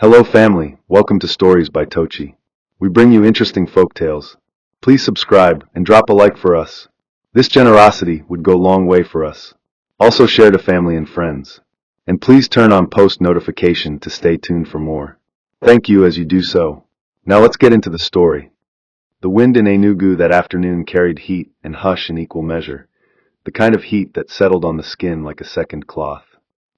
Hello family, welcome to Stories by Tocci. We bring you interesting folk tales. Please subscribe and drop a like for us. This generosity would go a long way for us. Also share to family and friends. And please turn on post notification to stay tuned for more. Thank you as you do so. Now let's get into the story. The wind in Enugu that afternoon carried heat and hush in equal measure, the kind of heat that settled on the skin like a second cloth.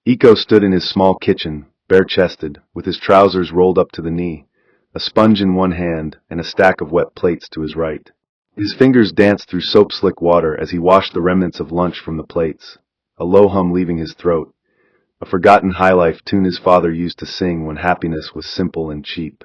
Iko stood in his small kitchen, bare-chested, with his trousers rolled up to the knee, a sponge in one hand and a stack of wet plates to his right. His fingers danced through soap-slick water as he washed the remnants of lunch from the plates, a low hum leaving his throat, a forgotten highlife tune his father used to sing when happiness was simple and cheap.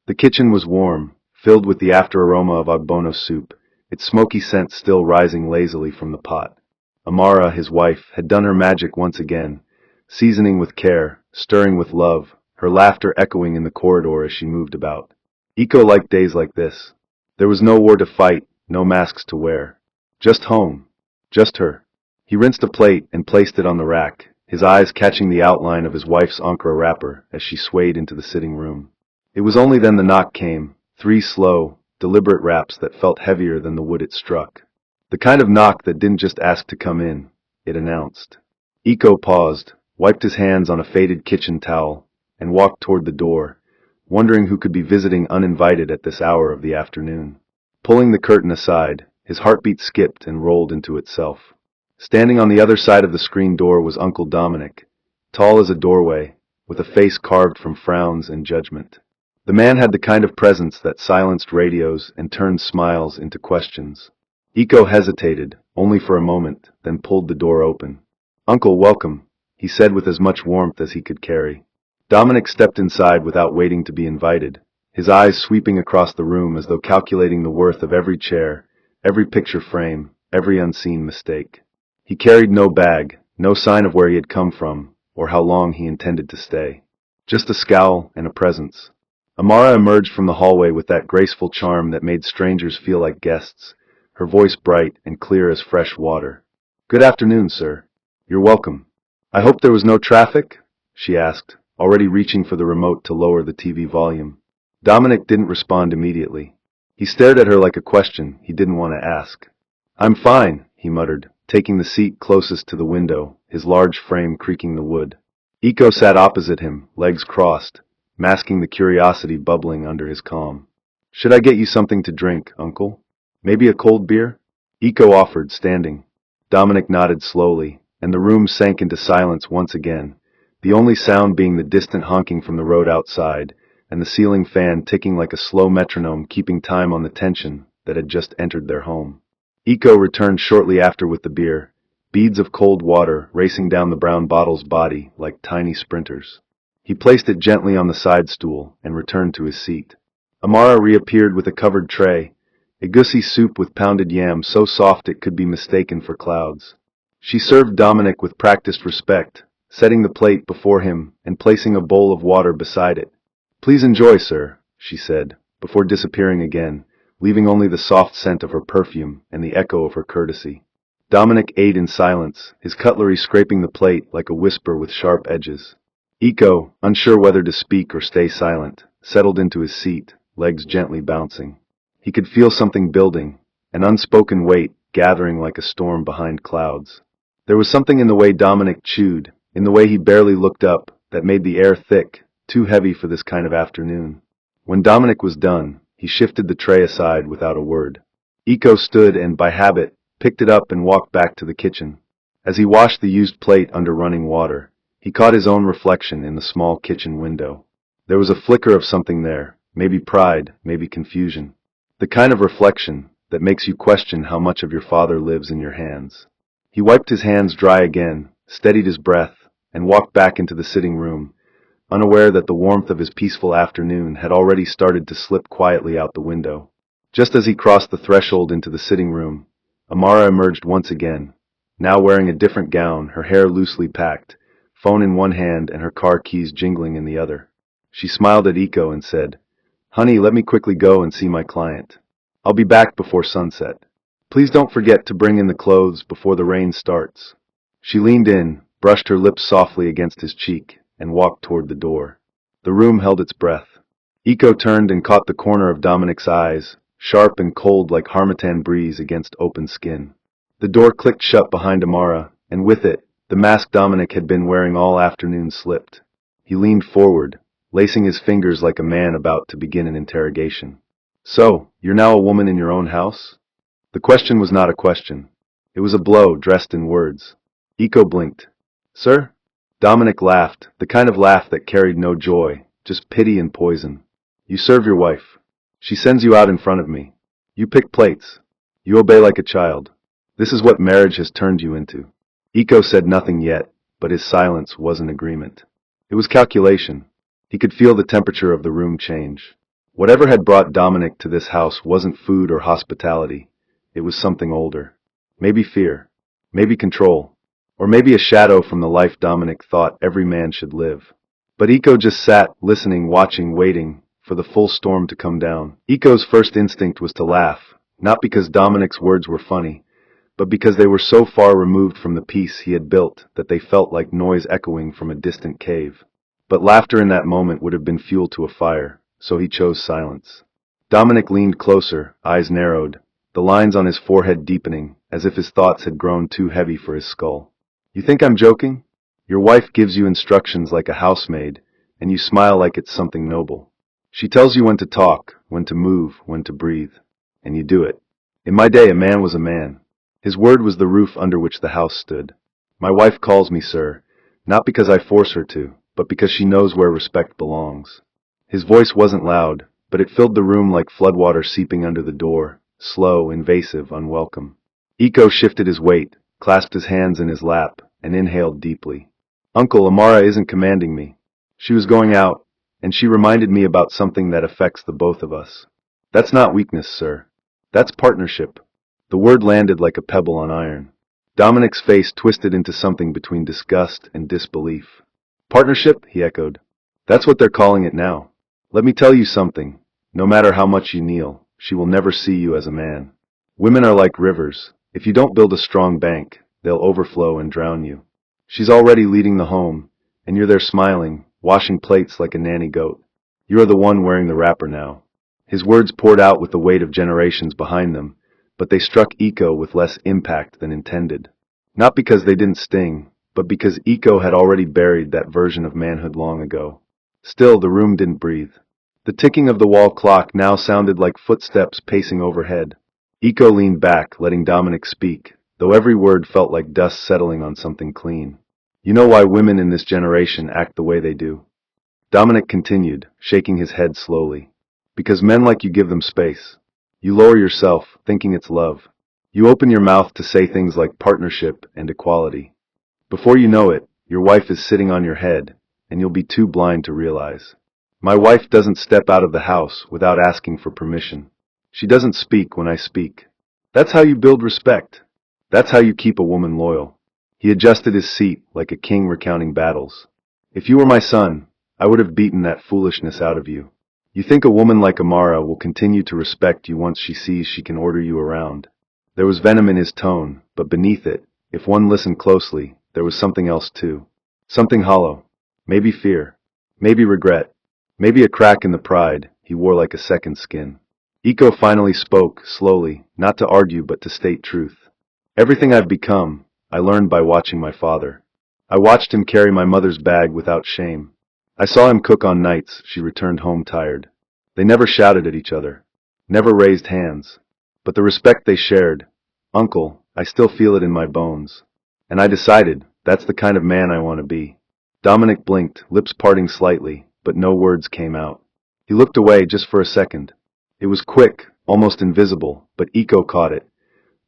The kitchen was warm, filled with the after-aroma of ogbono soup, its smoky scent still rising lazily from the pot. Amara, his wife, had done her magic once again, seasoning with care, stirring with love, her laughter echoing in the corridor as she moved about. Iko liked days like this. There was no war to fight, no masks to wear. Just home. Just her. He rinsed a plate and placed it on the rack, his eyes catching the outline of his wife's ankara wrapper as she swayed into the sitting room. It was only then the knock came, 3 slow, deliberate raps that felt heavier than the wood it struck. The kind of knock that didn't just ask to come in, it announced. Iko paused, wiped his hands on a faded kitchen towel, and walked toward the door, wondering who could be visiting uninvited at this hour of the afternoon. Pulling the curtain aside, his heartbeat skipped and rolled into itself. Standing on the other side of the screen door was Uncle Dominic, tall as a doorway, with a face carved from frowns and judgment. The man had the kind of presence that silenced radios and turned smiles into questions. Iko hesitated, only for a moment, then pulled the door open. "Uncle, welcome," he said with as much warmth as he could carry. Dominic stepped inside without waiting to be invited, his eyes sweeping across the room as though calculating the worth of every chair, every picture frame, every unseen mistake. He carried no bag, no sign of where he had come from, or how long he intended to stay. Just a scowl and a presence. Amara emerged from the hallway with that graceful charm that made strangers feel like guests, her voice bright and clear as fresh water. "Good afternoon, sir. You're welcome. I hope there was no traffic?" she asked, already reaching for the remote to lower the TV volume. Dominic didn't respond immediately. He stared at her like a question he didn't want to ask. "I'm fine," he muttered, taking the seat closest to the window, his large frame creaking the wood. Iko sat opposite him, legs crossed, masking the curiosity bubbling under his calm. "Should I get you something to drink, Uncle? Maybe a cold beer?" Iko offered, standing. Dominic nodded slowly, and the room sank into silence once again, the only sound being the distant honking from the road outside, and the ceiling fan ticking like a slow metronome keeping time on the tension that had just entered their home. Iko returned shortly after with the beer, beads of cold water racing down the brown bottle's body like tiny sprinters. He placed it gently on the side stool and returned to his seat. Amara reappeared with a covered tray, egusi soup with pounded yam so soft it could be mistaken for clouds. She served Dominic with practiced respect, setting the plate before him and placing a bowl of water beside it. "Please enjoy, sir," she said, before disappearing again, leaving only the soft scent of her perfume and the echo of her courtesy. Dominic ate in silence, his cutlery scraping the plate like a whisper with sharp edges. Iko, unsure whether to speak or stay silent, settled into his seat, legs gently bouncing. He could feel something building, an unspoken weight gathering like a storm behind clouds. There was something in the way Dominic chewed, in the way he barely looked up, that made the air thick, too heavy for this kind of afternoon. When Dominic was done, he shifted the tray aside without a word. Iko stood and, by habit, picked it up and walked back to the kitchen. As he washed the used plate under running water, he caught his own reflection in the small kitchen window. There was a flicker of something there, maybe pride, maybe confusion. The kind of reflection that makes you question how much of your father lives in your hands. He wiped his hands dry again, steadied his breath, and walked back into the sitting room, unaware that the warmth of his peaceful afternoon had already started to slip quietly out the window. Just as he crossed the threshold into the sitting room, Amara emerged once again, now wearing a different gown, her hair loosely packed, phone in one hand and her car keys jingling in the other. She smiled at Iko and said, "Honey, let me quickly go and see my client. I'll be back before sunset. Please don't forget to bring in the clothes before the rain starts." She leaned in, brushed her lips softly against his cheek, and walked toward the door. The room held its breath. Eco turned and caught the corner of Dominic's eyes, sharp and cold like harmattan breeze against open skin. The door clicked shut behind Amara, and with it, the mask Dominic had been wearing all afternoon slipped. He leaned forward, lacing his fingers like a man about to begin an interrogation. "So, you're now a woman in your own house?" The question was not a question. It was a blow dressed in words. Eco blinked. "Sir?" Dominic laughed, the kind of laugh that carried no joy, just pity and poison. "You serve your wife. She sends you out in front of me. You pick plates. You obey like a child. This is what marriage has turned you into." Eco said nothing yet, but his silence was an agreement. It was calculation. He could feel the temperature of the room change. Whatever had brought Dominic to this house wasn't food or hospitality. It was something older. Maybe fear. Maybe control. Or maybe a shadow from the life Dominic thought every man should live. But Eco just sat, listening, watching, waiting for the full storm to come down. Eco's first instinct was to laugh, not because Dominic's words were funny, but because they were so far removed from the peace he had built that they felt like noise echoing from a distant cave. But laughter in that moment would have been fuel to a fire, so he chose silence. Dominic leaned closer, eyes narrowed, the lines on his forehead deepening, as if his thoughts had grown too heavy for his skull. "You think I'm joking? Your wife gives you instructions like a housemaid, and you smile like it's something noble. She tells you when to talk, when to move, when to breathe, and you do it. In my day, a man was a man. His word was the roof under which the house stood. My wife calls me sir, not because I force her to, but because she knows where respect belongs." His voice wasn't loud, but it filled the room like floodwater seeping under the door, slow, invasive, unwelcome. Eco shifted his weight, clasped his hands in his lap, and inhaled deeply. "Uncle, Amara isn't commanding me. She was going out, and she reminded me about something that affects the both of us. That's not weakness, sir. That's partnership." The word landed like a pebble on iron. Dominic's face twisted into something between disgust and disbelief. "Partnership?" he echoed. "That's what they're calling it now. Let me tell you something. No matter how much you kneel, she will never see you as a man. Women are like rivers. If you don't build a strong bank, they'll overflow and drown you. She's already leading the home, and you're there smiling, washing plates like a nanny goat. You are the one wearing the wrapper now." His words poured out with the weight of generations behind them, but they struck Eco with less impact than intended. Not because they didn't sting, but because Eco had already buried that version of manhood long ago. Still, the room didn't breathe. The ticking of the wall clock now sounded like footsteps pacing overhead. Eco leaned back, letting Dominic speak, though every word felt like dust settling on something clean. "You know why women in this generation act the way they do?" Dominic continued, shaking his head slowly. "Because men like you give them space. You lower yourself, thinking it's love. You open your mouth to say things like partnership and equality. Before you know it, your wife is sitting on your head, and you'll be too blind to realize. My wife doesn't step out of the house without asking for permission. She doesn't speak when I speak. That's how you build respect. That's how you keep a woman loyal." He adjusted his seat like a king recounting battles. "If you were my son, I would have beaten that foolishness out of you. You think a woman like Amara will continue to respect you once she sees she can order you around." There was venom in his tone, but beneath it, if one listened closely, there was something else too. Something hollow. Maybe fear. Maybe regret. Maybe a crack in the pride he wore like a second skin. Eco finally spoke, slowly, not to argue but to state truth. "Everything I've become, I learned by watching my father. I watched him carry my mother's bag without shame. I saw him cook on nights she returned home tired. They never shouted at each other. Never raised hands. But the respect they shared, Uncle, I still feel it in my bones. And I decided, that's the kind of man I want to be." Dominic blinked, lips parting slightly, but no words came out. He looked away just for a second. It was quick, almost invisible, but Eco caught it.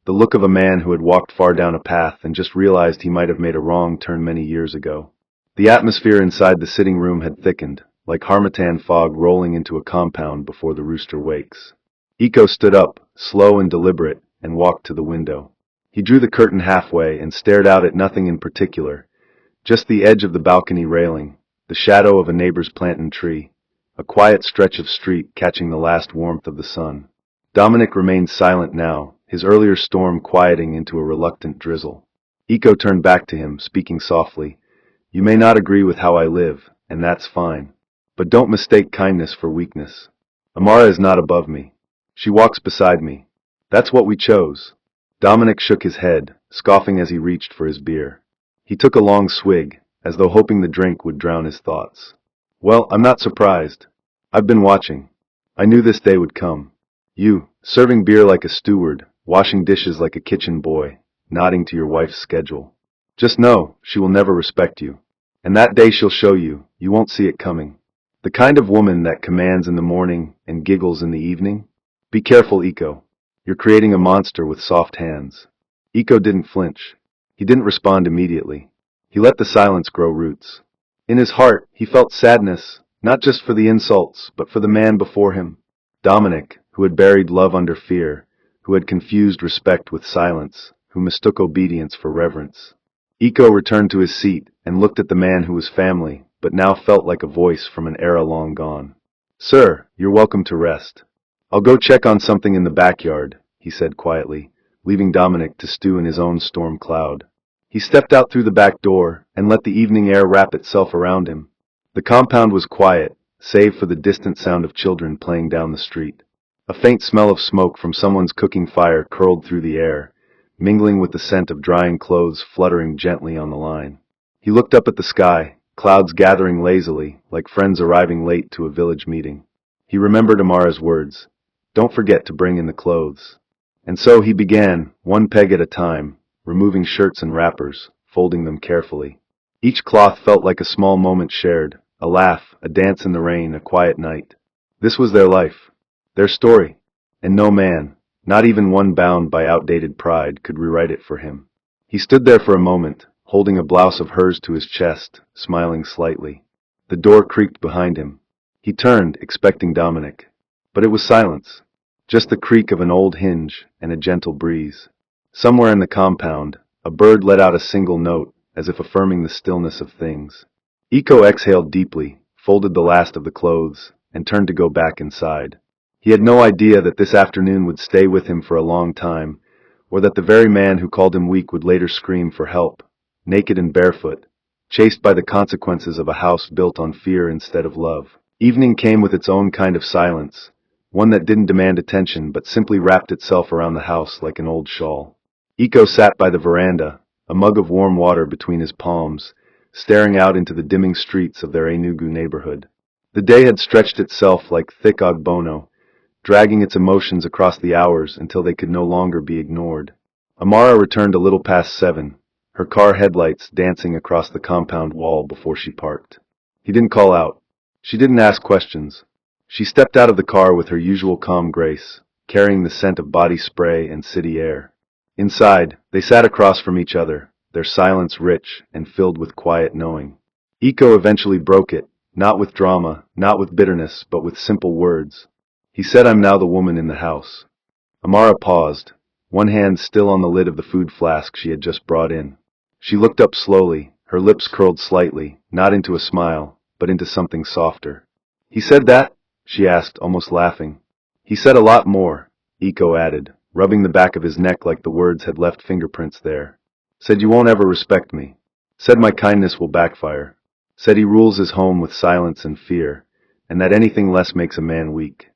The look of a man who had walked far down a path and just realized he might have made a wrong turn many years ago. The atmosphere inside the sitting room had thickened, like harmattan fog rolling into a compound before the rooster wakes. Eco stood up, slow and deliberate, and walked to the window. He drew the curtain halfway and stared out at nothing in particular, just the edge of the balcony railing, the shadow of a neighbor's plantain tree, a quiet stretch of street catching the last warmth of the sun. Dominic remained silent now, his earlier storm quieting into a reluctant drizzle. Eco turned back to him, speaking softly. "You may not agree with how I live, and that's fine. But don't mistake kindness for weakness. Amara is not above me. She walks beside me. That's what we chose. Dominic shook his head, scoffing as he reached for his beer. He took a long swig, as though hoping the drink would drown his thoughts. Well, I'm not surprised. I've been watching. I knew this day would come. You, serving beer like a steward, washing dishes like a kitchen boy, nodding to your wife's schedule. Just know, she will never respect you. And that day she'll show you, you won't see it coming. The kind of woman that commands in the morning and giggles in the evening? Be careful, Iko. You're creating a monster with soft hands. Iko didn't flinch. He didn't respond immediately. He let the silence grow roots. In his heart, he felt sadness, not just for the insults, but for the man before him. Dominic, who had buried love under fear, who had confused respect with silence, who mistook obedience for reverence. Iko returned to his seat and looked at the man who was family, but now felt like a voice from an era long gone. Sir, you're welcome to rest. I'll go check on something in the backyard, he said quietly, leaving Dominic to stew in his own storm cloud. He stepped out through the back door and let the evening air wrap itself around him. The compound was quiet, save for the distant sound of children playing down the street. A faint smell of smoke from someone's cooking fire curled through the air, mingling with the scent of drying clothes fluttering gently on the line. He looked up at the sky, clouds gathering lazily, like friends arriving late to a village meeting. He remembered Amara's words, "Don't forget to bring in the clothes." And so he began, one peg at a time, removing shirts and wrappers, folding them carefully. Each cloth felt like a small moment shared, a laugh, a dance in the rain, a quiet night. This was their life, their story, and no man, not even one bound by outdated pride, could rewrite it for him. He stood there for a moment, holding a blouse of hers to his chest, smiling slightly. The door creaked behind him. He turned, expecting Dominic. But it was silence, just the creak of an old hinge and a gentle breeze. Somewhere in the compound, a bird let out a single note, as if affirming the stillness of things. Iko exhaled deeply, folded the last of the clothes, and turned to go back inside. He had no idea that this afternoon would stay with him for a long time, or that the very man who called him weak would later scream for help, naked and barefoot, chased by the consequences of a house built on fear instead of love. Evening came with its own kind of silence, one that didn't demand attention but simply wrapped itself around the house like an old shawl. Iko sat by the veranda, a mug of warm water between his palms, staring out into the dimming streets of their Enugu neighborhood. The day had stretched itself like thick ogbono, dragging its emotions across the hours until they could no longer be ignored. Amara returned a little past 7, her car headlights dancing across the compound wall before she parked. He didn't call out. She didn't ask questions. She stepped out of the car with her usual calm grace, carrying the scent of body spray and city air. Inside, they sat across from each other, their silence rich and filled with quiet knowing. Iko eventually broke it, not with drama, not with bitterness, but with simple words. He said, "I'm now the woman in the house." Amara paused, one hand still on the lid of the food flask she had just brought in. She looked up slowly, her lips curled slightly, not into a smile, but into something softer. "He said that?" she asked, almost laughing. "He said a lot more," Iko added, rubbing the back of his neck like the words had left fingerprints there. "Said you won't ever respect me. Said my kindness will backfire. Said he rules his home with silence and fear, and that anything less makes a man weak."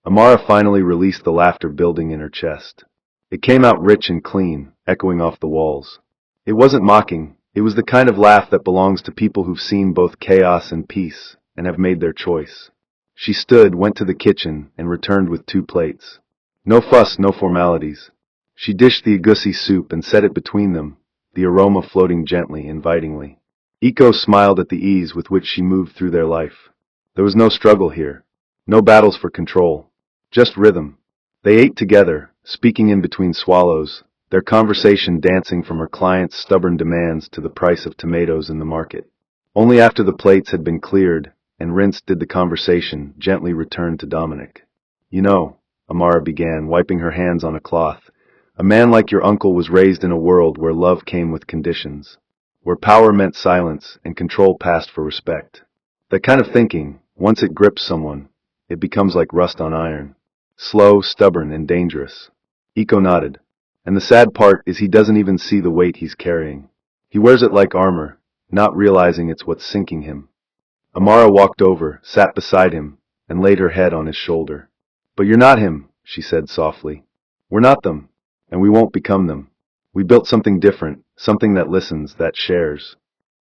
Amara finally released the laughter building in her chest. It came out rich and clean, echoing off the walls. It wasn't mocking, it was the kind of laugh that belongs to people who've seen both chaos and peace, and have made their choice. She stood, went to the kitchen, and returned with 2 plates. No fuss, no formalities. She dished the egusi soup and set it between them, the aroma floating gently, invitingly. Iko smiled at the ease with which she moved through their life. There was no struggle here, no battles for control, just rhythm. They ate together, speaking in between swallows, their conversation dancing from her client's stubborn demands to the price of tomatoes in the market. Only after the plates had been cleared and rinsed did the conversation gently return to Dominic. "You know," Amara began, wiping her hands on a cloth, "a man like your uncle was raised in a world where love came with conditions, where power meant silence and control passed for respect. That kind of thinking, once it grips someone, it becomes like rust on iron. Slow, stubborn, and dangerous." Iko nodded. "And the sad part is he doesn't even see the weight he's carrying. He wears it like armor, not realizing it's what's sinking him." Amara walked over, sat beside him, and laid her head on his shoulder. "But you're not him," she said softly. "We're not them, and we won't become them. We built something different, something that listens, that shares."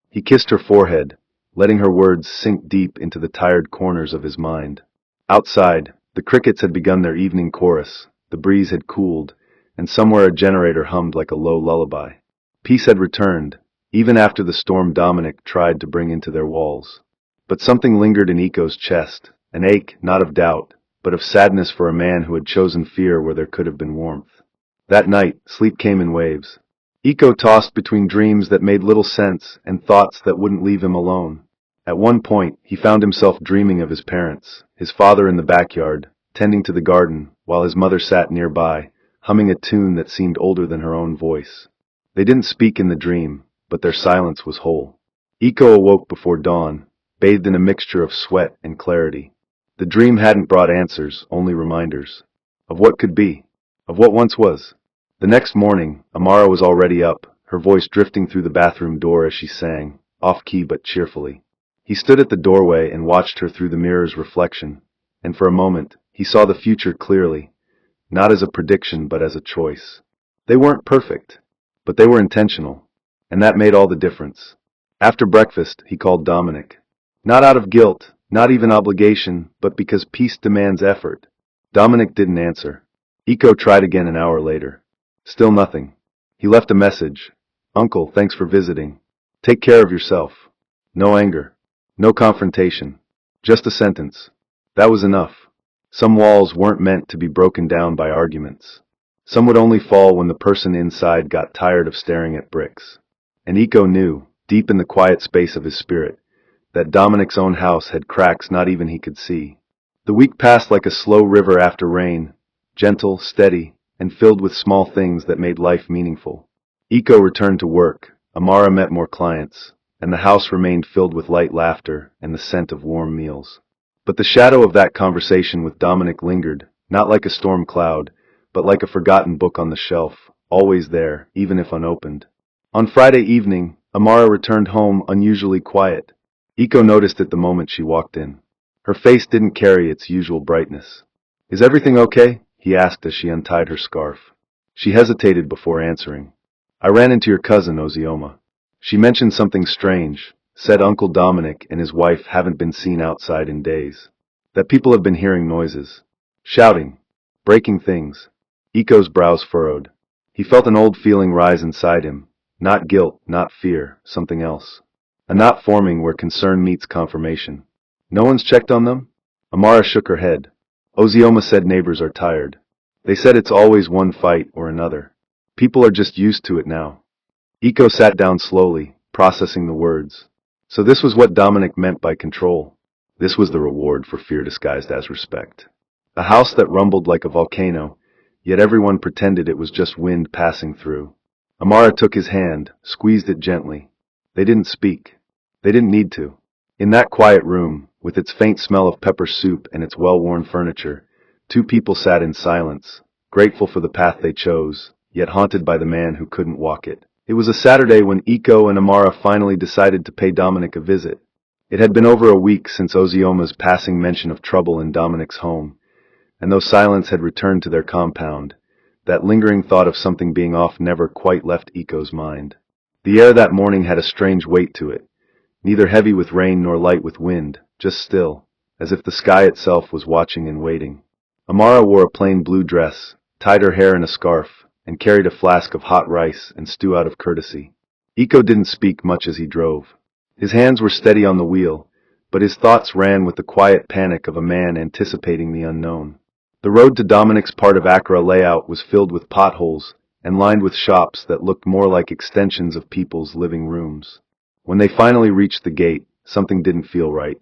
He kissed her forehead, letting her words sink deep into the tired corners of his mind. Outside, the crickets had begun their evening chorus, the breeze had cooled, and somewhere a generator hummed like a low lullaby. Peace had returned, even after the storm Dominic tried to bring into their walls. But something lingered in Eco's chest, an ache not of doubt, but of sadness for a man who had chosen fear where there could have been warmth. That night, sleep came in waves. Eco tossed between dreams that made little sense and thoughts that wouldn't leave him alone. At one point, he found himself dreaming of his parents, his father in the backyard, tending to the garden, while his mother sat nearby, humming a tune that seemed older than her own voice. They didn't speak in the dream, but their silence was whole. Eco awoke before dawn, bathed in a mixture of sweat and clarity. The dream hadn't brought answers, only reminders. Of what could be. Of what once was. The next morning, Amara was already up, her voice drifting through the bathroom door as she sang, off-key but cheerfully. He stood at the doorway and watched her through the mirror's reflection, and for a moment, he saw the future clearly, not as a prediction but as a choice. They weren't perfect, but they were intentional, and that made all the difference. After breakfast, he called Dominic. Not out of guilt, not even obligation, but because peace demands effort. Dominic didn't answer. Eco tried again an hour later. Still nothing. He left a message. "Uncle, thanks for visiting. Take care of yourself." No anger. No confrontation. Just a sentence. That was enough. Some walls weren't meant to be broken down by arguments. Some would only fall when the person inside got tired of staring at bricks. And Eco knew, deep in the quiet space of his spirit, that Dominic's own house had cracks not even he could see. The week passed like a slow river after rain, gentle, steady, and filled with small things that made life meaningful. Eco returned to work, Amara met more clients, and the house remained filled with light laughter and the scent of warm meals. But the shadow of that conversation with Dominic lingered, not like a storm cloud, but like a forgotten book on the shelf, always there, even if unopened. On Friday evening, Amara returned home unusually quiet. Eco noticed it the moment she walked in. Her face didn't carry its usual brightness. "Is everything okay?" he asked as she untied her scarf. She hesitated before answering. "I ran into your cousin, Ozioma. She mentioned something strange, said Uncle Dominic and his wife haven't been seen outside in days. That people have been hearing noises. Shouting. Breaking things." Eco's brows furrowed. He felt an old feeling rise inside him. Not guilt, not fear, something else. A knot forming where concern meets confirmation. "No one's checked on them?" Amara shook her head. "Ozioma said neighbors are tired. They said it's always one fight or another. People are just used to it now." Eco sat down slowly, processing the words. So this was what Dominic meant by control. This was the reward for fear disguised as respect. A house that rumbled like a volcano, yet everyone pretended it was just wind passing through. Amara took his hand, squeezed it gently. They didn't speak. They didn't need to. In that quiet room, with its faint smell of pepper soup and its well-worn furniture, two people sat in silence, grateful for the path they chose, yet haunted by the man who couldn't walk it. It was a Saturday when Eco and Amara finally decided to pay Dominic a visit. It had been over a week since Ozioma's passing mention of trouble in Dominic's home, and though silence had returned to their compound, that lingering thought of something being off never quite left Eco's mind. The air that morning had a strange weight to it, neither heavy with rain nor light with wind, just still, as if the sky itself was watching and waiting. Amara wore a plain blue dress, tied her hair in a scarf, and carried a flask of hot rice and stew out of courtesy. Eco didn't speak much as he drove. His hands were steady on the wheel, but his thoughts ran with the quiet panic of a man anticipating the unknown. The road to Dominic's part of Accra layout was filled with potholes and lined with shops that looked more like extensions of people's living rooms. When they finally reached the gate, something didn't feel right.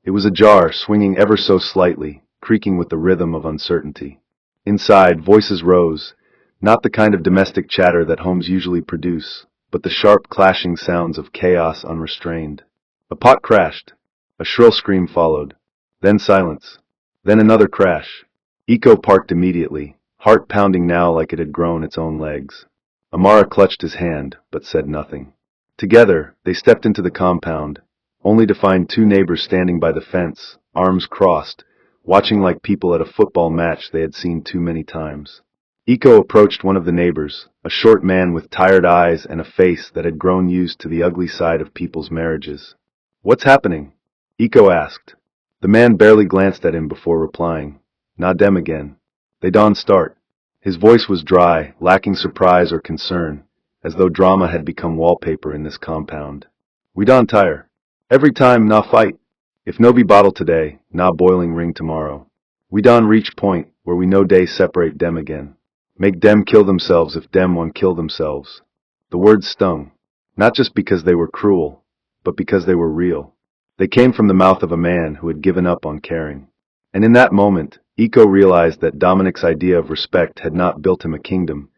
It was ajar, swinging ever so slightly, creaking with the rhythm of uncertainty. Inside, voices rose, not the kind of domestic chatter that homes usually produce, but the sharp clashing sounds of chaos unrestrained. A pot crashed. A shrill scream followed. Then silence. Then another crash. Eco parked immediately, heart pounding now like it had grown its own legs. Amara clutched his hand, but said nothing. Together, they stepped into the compound, only to find two neighbors standing by the fence, arms crossed, watching like people at a football match they had seen too many times. Iko approached one of the neighbors, a short man with tired eyes and a face that had grown used to the ugly side of people's marriages. "What's happening?" Iko asked. The man barely glanced at him before replying. "Nah dem again. They don't start." His voice was dry, lacking surprise or concern, as though drama had become wallpaper in this compound. "We don't tire. Every time, nah fight. If no be bottle today, nah boiling ring tomorrow. We don't reach point where we no day separate dem again. Make dem kill themselves if dem want kill themselves." The words stung, not just because they were cruel, but because they were real. They came from the mouth of a man who had given up on caring. And in that moment, Iko realized that Dominic's idea of respect had not built him a kingdom,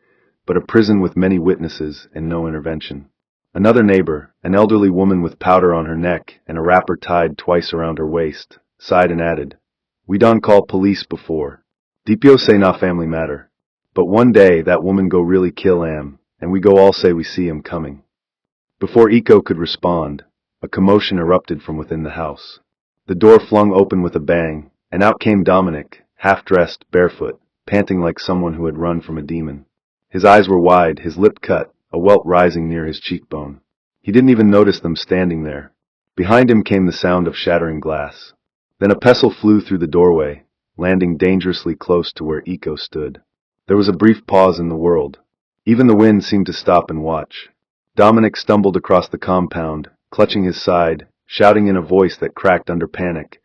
but a prison with many witnesses and no intervention. Another neighbor, an elderly woman with powder on her neck and a wrapper tied twice around her waist, sighed and added, "We don't call police before. Dipio say na family matter. But one day that woman go really kill am, and we go all say we see him coming." Before Iko could respond, a commotion erupted from within the house. The door flung open with a bang, and out came Dominic, half-dressed, barefoot, panting like someone who had run from a demon. His eyes were wide, his lip cut, a welt rising near his cheekbone. He didn't even notice them standing there. Behind him came the sound of shattering glass. Then a pestle flew through the doorway, landing dangerously close to where Iko stood. There was a brief pause in the world. Even the wind seemed to stop and watch. Dominic stumbled across the compound, clutching his side, shouting in a voice that cracked under panic,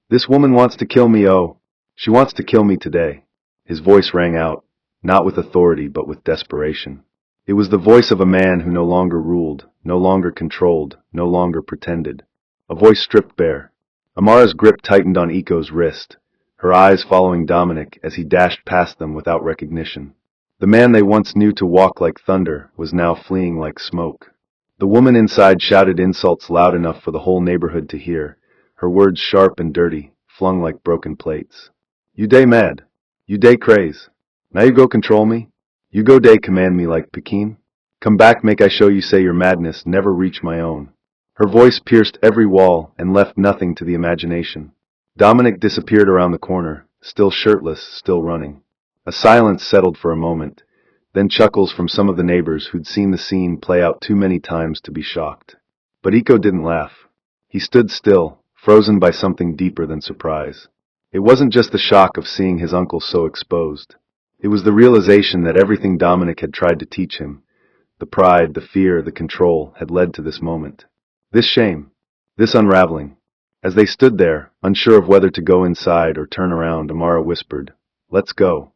"This woman wants to kill me, oh! She wants to kill me today." His voice rang out, not with authority but with desperation. It was the voice of a man who no longer ruled, no longer controlled, no longer pretended. A voice stripped bare. Amara's grip tightened on Iko's wrist, her eyes following Dominic as he dashed past them without recognition. The man they once knew to walk like thunder was now fleeing like smoke. The woman inside shouted insults loud enough for the whole neighborhood to hear, her words sharp and dirty, flung like broken plates. "You day mad. You day craze. Now you go control me? You go day command me like Pekin? Come back make I show you say your madness never reach my own." Her voice pierced every wall and left nothing to the imagination. Dominic disappeared around the corner, still shirtless, still running. A silence settled for a moment, then chuckles from some of the neighbors who'd seen the scene play out too many times to be shocked. But Iko didn't laugh. He stood still, frozen by something deeper than surprise. It wasn't just the shock of seeing his uncle so exposed. It was the realization that everything Dominic had tried to teach him, the pride, the fear, the control, had led to this moment. This shame, this unraveling. As they stood there, unsure of whether to go inside or turn around, Amara whispered, "Let's go."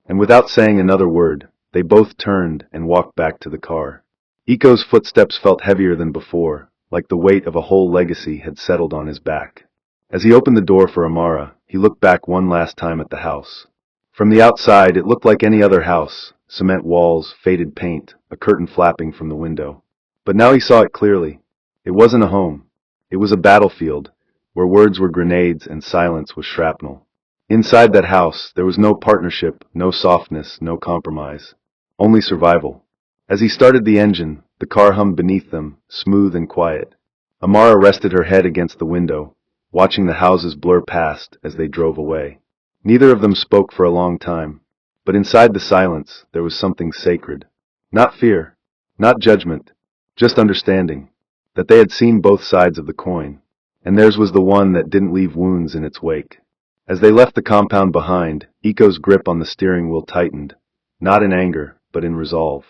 And without saying another word, they both turned and walked back to the car. Iko's footsteps felt heavier than before, like the weight of a whole legacy had settled on his back. As he opened the door for Amara, he looked back one last time at the house. From the outside, it looked like any other house, cement walls, faded paint, a curtain flapping from the window. But now he saw it clearly. It wasn't a home. It was a battlefield, where words were grenades and silence was shrapnel. Inside that house, there was no partnership, no softness, no compromise. Only survival. As he started the engine, the car hummed beneath them, smooth and quiet. Amara rested her head against the window, watching the houses blur past as they drove away. Neither of them spoke for a long time, but inside the silence, there was something sacred. Not fear, not judgment, just understanding. That they had seen both sides of the coin, and theirs was the one that didn't leave wounds in its wake. As they left the compound behind, Iko's grip on the steering wheel tightened, not in anger, but in resolve.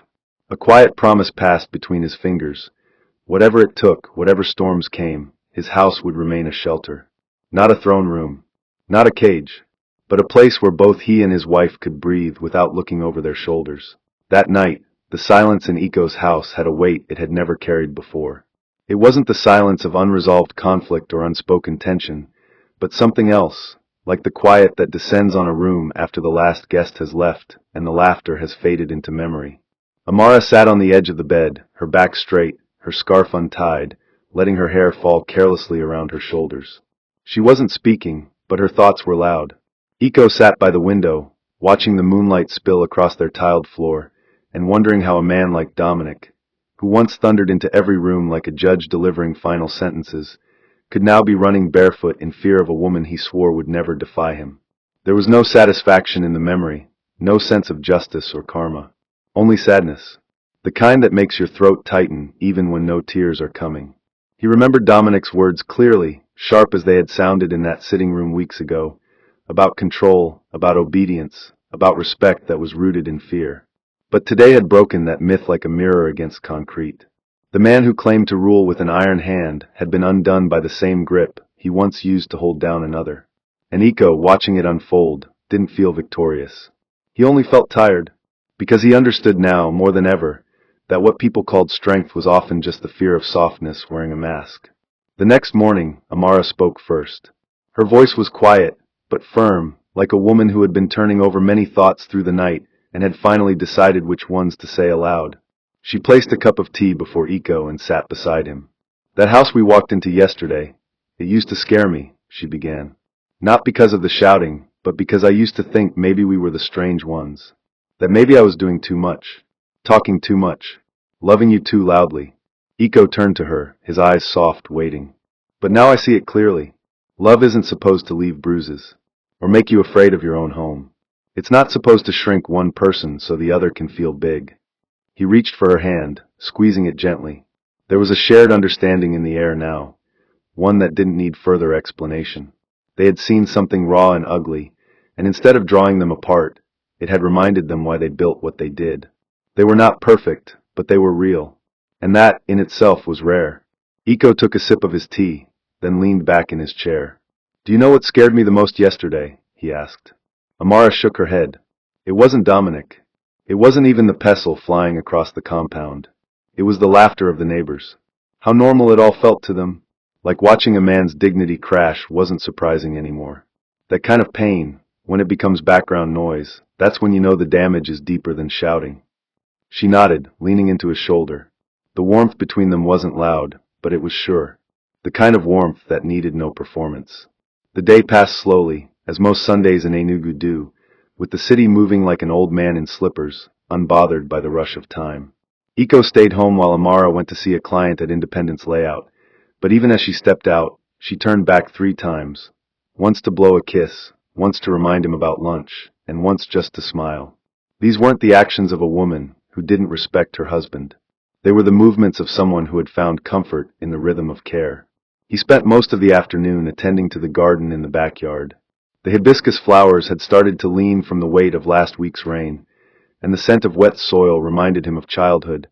A quiet promise passed between his fingers. Whatever it took, whatever storms came, his house would remain a shelter. Not a throne room, not a cage, but a place where both he and his wife could breathe without looking over their shoulders. That night, the silence in Iko's house had a weight it had never carried before. It wasn't the silence of unresolved conflict or unspoken tension, but something else, like the quiet that descends on a room after the last guest has left and the laughter has faded into memory. Amara sat on the edge of the bed, her back straight, her scarf untied, letting her hair fall carelessly around her shoulders. She wasn't speaking, but her thoughts were loud. Iko sat by the window, watching the moonlight spill across their tiled floor, and wondering how a man like Dominic, who once thundered into every room like a judge delivering final sentences, could now be running barefoot in fear of a woman he swore would never defy him. There was no satisfaction in the memory, no sense of justice or karma. Only sadness. The kind that makes your throat tighten even when no tears are coming. He remembered Dominic's words clearly, sharp as they had sounded in that sitting room weeks ago, about control, about obedience, about respect that was rooted in fear. But today had broken that myth like a mirror against concrete. The man who claimed to rule with an iron hand had been undone by the same grip he once used to hold down another. And Iko, watching it unfold, didn't feel victorious. He only felt tired, because he understood now, more than ever, that what people called strength was often just the fear of softness wearing a mask. The next morning, Amara spoke first. Her voice was quiet, but firm, like a woman who had been turning over many thoughts through the night and had finally decided which ones to say aloud. She placed a cup of tea before Iko and sat beside him. "That house we walked into yesterday, it used to scare me," she began. "Not because of the shouting, but because I used to think maybe we were the strange ones. That maybe I was doing too much, talking too much, loving you too loudly." Iko turned to her, his eyes soft, waiting. "But now I see it clearly. Love isn't supposed to leave bruises, or make you afraid of your own home. It's not supposed to shrink one person so the other can feel big." He reached for her hand, squeezing it gently. There was a shared understanding in the air now, one that didn't need further explanation. They had seen something raw and ugly, and instead of drawing them apart, it had reminded them why they built what they did. They were not perfect, but they were real, and that, in itself, was rare. Iko took a sip of his tea, then leaned back in his chair. "Do you know what scared me the most yesterday?" he asked. Amara shook her head. It wasn't Dominic. It wasn't even the pestle flying across the compound. It was the laughter of the neighbors. How normal it all felt to them. Like watching a man's dignity crash wasn't surprising anymore. That kind of pain, when it becomes background noise, that's when you know the damage is deeper than shouting. She nodded, leaning into his shoulder. The warmth between them wasn't loud, but it was sure. The kind of warmth that needed no performance. The day passed slowly, as most Sundays in Enugu do, with the city moving like an old man in slippers, unbothered by the rush of time. Iko stayed home while Amara went to see a client at Independence Layout, but even as she stepped out, she turned back 3 times. Once to blow a kiss, once to remind him about lunch, and once just to smile. These weren't the actions of a woman who didn't respect her husband. They were the movements of someone who had found comfort in the rhythm of care. He spent most of the afternoon attending to the garden in the backyard. The hibiscus flowers had started to lean from the weight of last week's rain, and the scent of wet soil reminded him of childhood,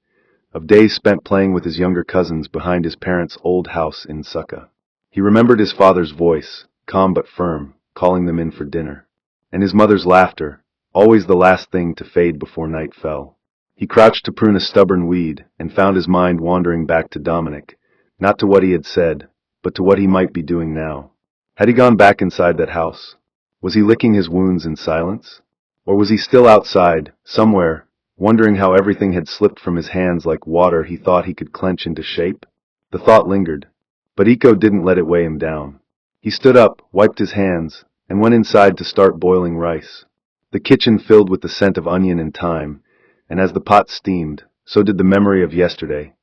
of days spent playing with his younger cousins behind his parents' old house in Succa. He remembered his father's voice, calm but firm, calling them in for dinner, and his mother's laughter, always the last thing to fade before night fell. He crouched to prune a stubborn weed and found his mind wandering back to Dominic, not to what he had said, but to what he might be doing now. Had he gone back inside that house? Was he licking his wounds in silence? Or was he still outside, somewhere, wondering how everything had slipped from his hands like water he thought he could clench into shape? The thought lingered, but Iko didn't let it weigh him down. He stood up, wiped his hands, and went inside to start boiling rice. The kitchen filled with the scent of onion and thyme, and as the pot steamed, so did the memory of yesterday.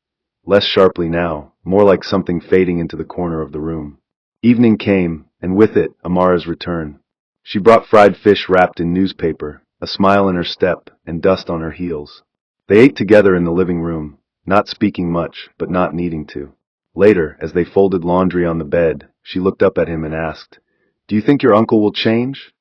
Less sharply now, more like something fading into the corner of the room. Evening came, and with it, Amara's return. She brought fried fish wrapped in newspaper, a smile in her step, and dust on her heels. They ate together in the living room, not speaking much, but not needing to. Later, as they folded laundry on the bed, she looked up at him and asked, "Do you think your uncle will change?"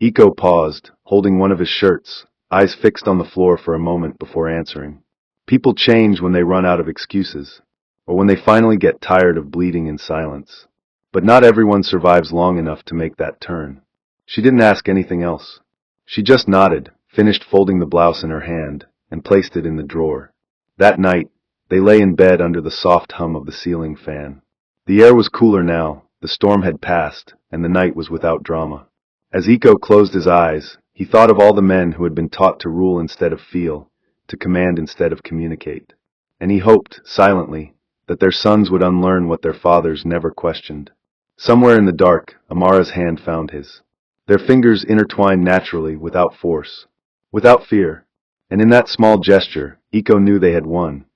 Iko paused, holding one of his shirts, eyes fixed on the floor for a moment before answering. People change when they run out of excuses, or when they finally get tired of bleeding in silence. But not everyone survives long enough to make that turn. She didn't ask anything else. She just nodded, finished folding the blouse in her hand, and placed it in the drawer. That night, they lay in bed under the soft hum of the ceiling fan. The air was cooler now, the storm had passed, and the night was without drama. As Iko closed his eyes, he thought of all the men who had been taught to rule instead of feel, to command instead of communicate. And he hoped, silently, that their sons would unlearn what their fathers never questioned. Somewhere in the dark, Amara's hand found his. Their fingers intertwined naturally, without force, without fear, and in that small gesture, Iko knew they had won,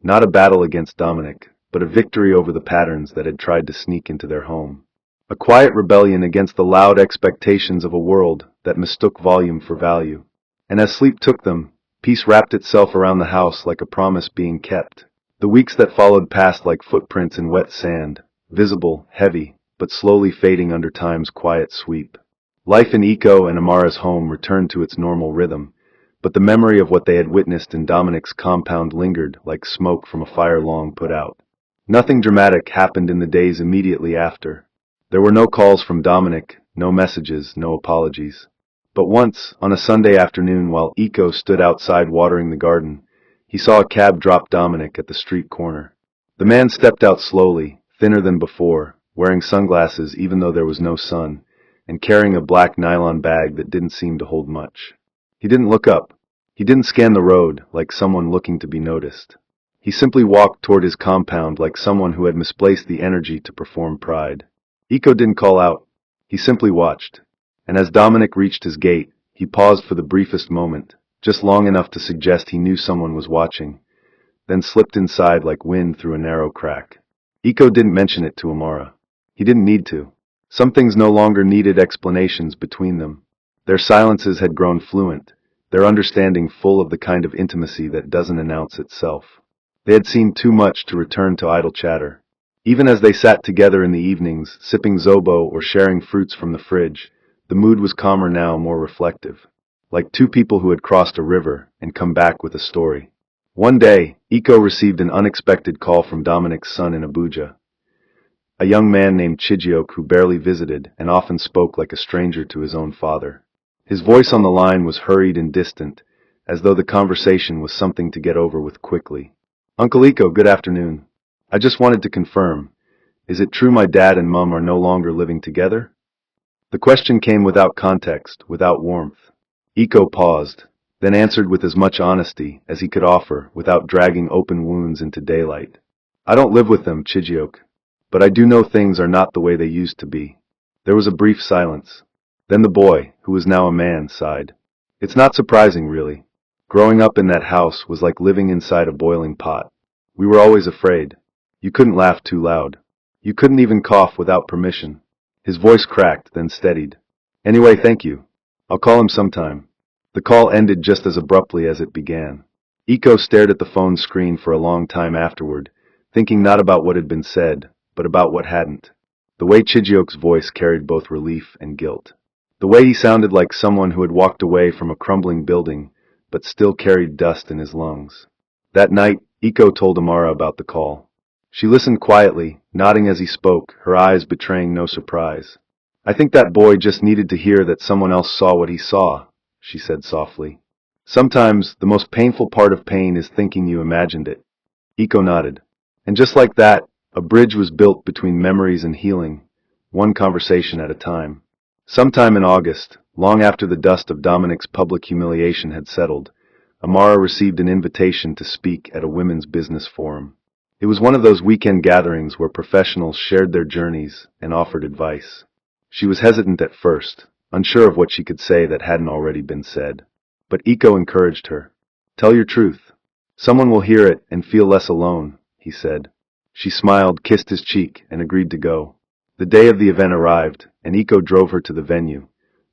not a battle against Dominic, but a victory over the patterns that had tried to sneak into their home. A quiet rebellion against the loud expectations of a world that mistook volume for value. And as sleep took them, peace wrapped itself around the house like a promise being kept. The weeks that followed passed like footprints in wet sand, visible, heavy, but slowly fading under time's quiet sweep. Life in Iko and Amara's home returned to its normal rhythm, but the memory of what they had witnessed in Dominic's compound lingered like smoke from a fire long put out. Nothing dramatic happened in the days immediately after. There were no calls from Dominic, no messages, no apologies. But once, on a Sunday afternoon while Iko stood outside watering the garden, he saw a cab drop Dominic at the street corner. The man stepped out slowly, thinner than before, wearing sunglasses even though there was no sun, and carrying a black nylon bag that didn't seem to hold much. He didn't look up. He didn't scan the road like someone looking to be noticed. He simply walked toward his compound like someone who had misplaced the energy to perform pride. Iko didn't call out. He simply watched. And as Dominic reached his gate, he paused for the briefest moment, just long enough to suggest he knew someone was watching, then slipped inside like wind through a narrow crack. Iko didn't mention it to Amara. He didn't need to. Some things no longer needed explanations between them. Their silences had grown fluent, their understanding full of the kind of intimacy that doesn't announce itself. They had seen too much to return to idle chatter. Even as they sat together in the evenings, sipping zobo or sharing fruits from the fridge, the mood was calmer now, more reflective. Like two people who had crossed a river and come back with a story. One day, Iko received an unexpected call from Dominic's son in Abuja. A young man named Chijiok who barely visited and often spoke like a stranger to his own father. His voice on the line was hurried and distant, as though the conversation was something to get over with quickly. "Uncle Iko, good afternoon. I just wanted to confirm, is it true my dad and mum are no longer living together?" The question came without context, without warmth. Iko paused, then answered with as much honesty as he could offer without dragging open wounds into daylight. "I don't live with them, Chijiok, but I do know things are not the way they used to be." There was a brief silence. Then the boy, who was now a man, sighed. "It's not surprising, really. Growing up in that house was like living inside a boiling pot. We were always afraid. You couldn't laugh too loud. You couldn't even cough without permission." His voice cracked, then steadied. "Anyway, thank you. I'll call him sometime." The call ended just as abruptly as it began. Iko stared at the phone screen for a long time afterward, thinking not about what had been said, but about what hadn't. The way Chijiok's voice carried both relief and guilt. The way he sounded like someone who had walked away from a crumbling building, but still carried dust in his lungs. That night, Iko told Amara about the call. She listened quietly, nodding as he spoke, her eyes betraying no surprise. "I think that boy just needed to hear that someone else saw what he saw," she said softly. "Sometimes, the most painful part of pain is thinking you imagined it." Iko nodded. And just like that, a bridge was built between memories and healing, one conversation at a time. Sometime in August, long after the dust of Dominic's public humiliation had settled, Amara received an invitation to speak at a women's business forum. It was one of those weekend gatherings where professionals shared their journeys and offered advice. She was hesitant at first, unsure of what she could say that hadn't already been said. But Iko encouraged her. "Tell your truth. Someone will hear it and feel less alone," he said. She smiled, kissed his cheek, and agreed to go. The day of the event arrived, and Iko drove her to the venue,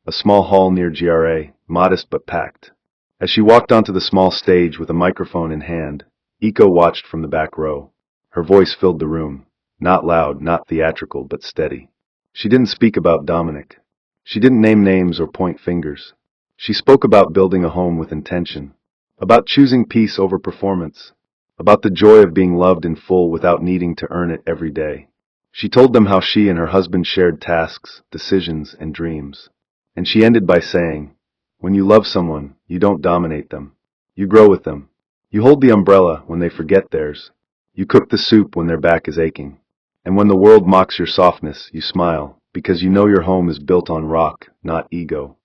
a small hall near GRA, modest but packed. As she walked onto the small stage with a microphone in hand, Iko watched from the back row. Her voice filled the room, not loud, not theatrical, but steady. She didn't speak about Dominic. She didn't name names or point fingers. She spoke about building a home with intention, about choosing peace over performance, about the joy of being loved in full without needing to earn it every day. She told them how she and her husband shared tasks, decisions, and dreams. And she ended by saying, "When you love someone, you don't dominate them. You grow with them. You hold the umbrella when they forget theirs. You cook the soup when their back is aching. And when the world mocks your softness, you smile, because you know your home is built on rock, not ego."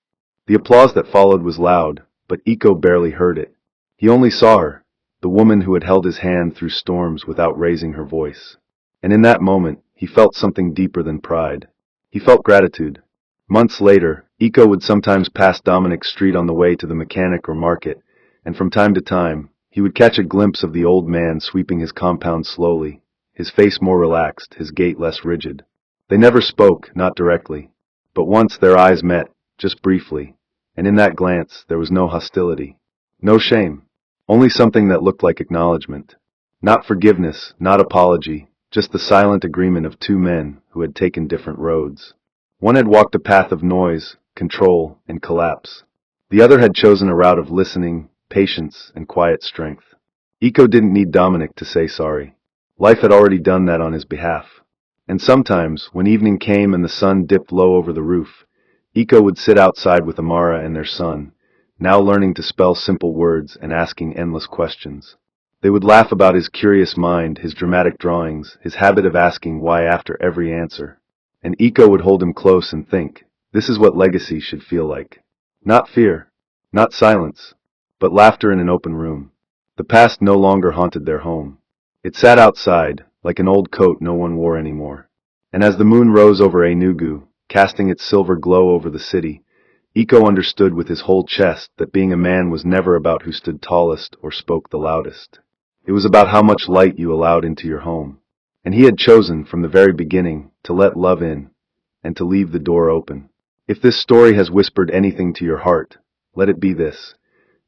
The applause that followed was loud, but Iko barely heard it. He only saw her, the woman who had held his hand through storms without raising her voice. And in that moment, he felt something deeper than pride. He felt gratitude. Months later, Iko would sometimes pass Dominic's street on the way to the mechanic or market, and from time to time, he would catch a glimpse of the old man sweeping his compound slowly, his face more relaxed, his gait less rigid. They never spoke, not directly. But once their eyes met, just briefly, and in that glance there was no hostility. No shame. Only something that looked like acknowledgement. Not forgiveness, not apology, just the silent agreement of two men who had taken different roads. One had walked a path of noise, control, and collapse. The other had chosen a route of listening, patience, and quiet strength. Iko didn't need Dominic to say sorry. Life had already done that on his behalf. And sometimes, when evening came and the sun dipped low over the roof, Iko would sit outside with Amara and their son, now learning to spell simple words and asking endless questions. They would laugh about his curious mind, his dramatic drawings, his habit of asking why after every answer. And Iko would hold him close and think, this is what legacy should feel like. Not fear, not silence, but laughter in an open room. The past no longer haunted their home. It sat outside, like an old coat no one wore anymore. And as the moon rose over Enugu, casting its silver glow over the city, Iko understood with his whole chest that being a man was never about who stood tallest or spoke the loudest. It was about how much light you allowed into your home. And he had chosen, from the very beginning, to let love in, and to leave the door open. If this story has whispered anything to your heart, let it be this.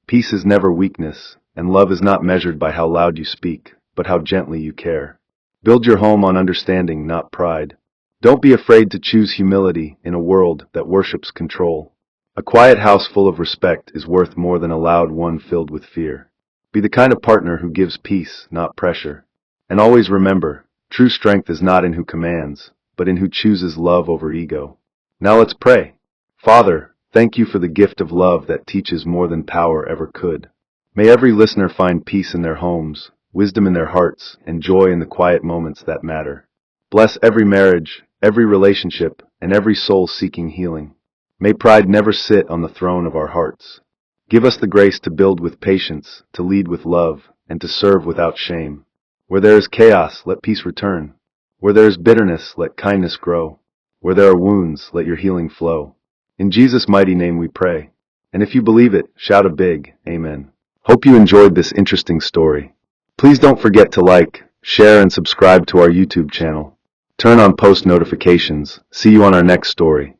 Peace is never weakness, and love is not measured by how loud you speak, but how gently you care. Build your home on understanding, not pride. Don't be afraid to choose humility in a world that worships control. A quiet house full of respect is worth more than a loud one filled with fear. Be the kind of partner who gives peace, not pressure. And always remember, true strength is not in who commands, but in who chooses love over ego. Now let's pray. Father, thank you for the gift of love that teaches more than power ever could. May every listener find peace in their homes, wisdom in their hearts, and joy in the quiet moments that matter. Bless every marriage, every relationship, and every soul seeking healing. May pride never sit on the throne of our hearts. Give us the grace to build with patience, to lead with love, and to serve without shame. Where there is chaos, let peace return. Where there is bitterness, let kindness grow. Where there are wounds, let your healing flow. In Jesus' mighty name we pray. And if you believe it, shout a big Amen. Hope you enjoyed this interesting story. Please don't forget to like, share, and subscribe to our YouTube channel. Turn on post notifications. See you on our next story.